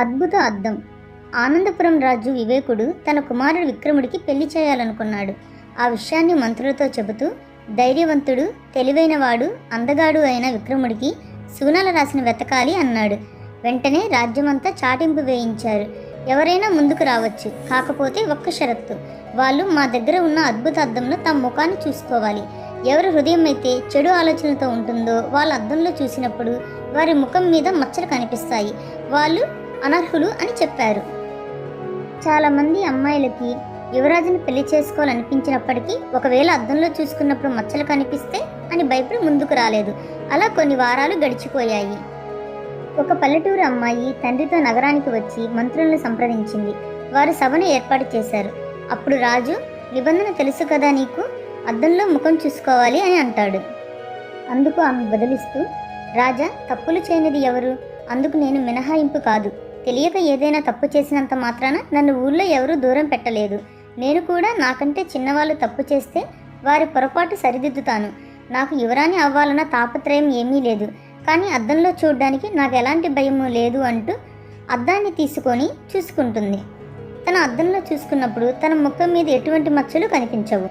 అద్భుత అద్దం. ఆనందపురం రాజు వివేకుడు తన కుమారుడు విక్రముడికి పెళ్లి చేయాలనుకున్నాడు. ఆ విషయాన్ని మంత్రులతో చెబుతూ ధైర్యవంతుడు, తెలివైనవాడు, అందగాడు అయిన విక్రముడికి శూనాల రాశిని వెతకాలి అన్నాడు. వెంటనే రాజ్యమంతా చాటింపు వేయించారు. ఎవరైనా ముందుకు రావచ్చు, కాకపోతే ఒక్క షరత్తు. వాళ్ళు మా దగ్గర ఉన్న అద్భుత అద్దంలో తమ ముఖాన్ని చూసుకోవాలి. ఎవరి హృదయం అయితే చెడు ఆలోచనతో ఉంటుందో వాళ్ళ అద్దంలో చూసినప్పుడు వారి ముఖం మీద మచ్చలు కనిపిస్తాయి. వాళ్ళు అనర్హులు అని చెప్పారు. చాలామంది అమ్మాయిలకి యువరాజుని పెళ్లి చేసుకోవాలనిపించినప్పటికీ ఒకవేళ అద్దంలో చూసుకున్నప్పుడు మచ్చలు కనిపిస్తే అని భయపడి ముందుకు రాలేదు. అలా కొన్ని వారాలు గడిచిపోయాయి. ఒక పల్లెటూరు అమ్మాయి తండ్రితో నగరానికి వచ్చి మంత్రులను సంప్రదించింది. వారు సభను ఏర్పాటు చేశారు. అప్పుడు రాజు, నిబంధన తెలుసు కదా నీకు, అద్దంలో ముఖం చూసుకోవాలి అని అంటాడు. అందుకు ఆమె బదులిస్తూ, రాజా, తప్పులు చేయనిది ఎవరు? అందుకు నేను మినహాయింపు కాదు. తెలియక ఏదైనా తప్పు చేసినంత మాత్రాన నన్ను ఊళ్ళో ఎవరూ దూరం పెట్టలేదు. నేను కూడా నాకంటే చిన్నవాళ్ళు తప్పు చేస్తే వారి పొరపాటు సరిదిద్దుతాను. నాకు యువరాణి అవ్వాలన్న తాపత్రయం ఏమీ లేదు. కానీ అద్దంలో చూడడానికి నాకు ఎలాంటి భయము లేదు అంటూ అద్దాన్ని తీసుకొని చూసుకుంటుంది. తన అద్దంలో చూసుకున్నప్పుడు తన ముఖం మీద ఎటువంటి మచ్చలు కనిపించవు.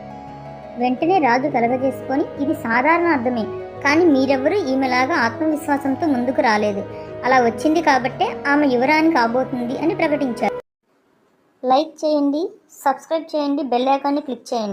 వెంటనే రాజు కలగజేసుకొని, ఇది సాధారణ అద్దమే, కానీ మీరెవ్వరూ ఈమెలాగా ఆత్మవిశ్వాసంతో ముందుకు రాలేదు. అలా వచ్చింది కాబట్టే ఆమె యువరాణి కాబోతుంది అని ప్రకటించారు. లైక్ చేయండి, సబ్స్క్రైబ్ చేయండి, బెల్ ఐకాన్ని క్లిక్ చేయండి.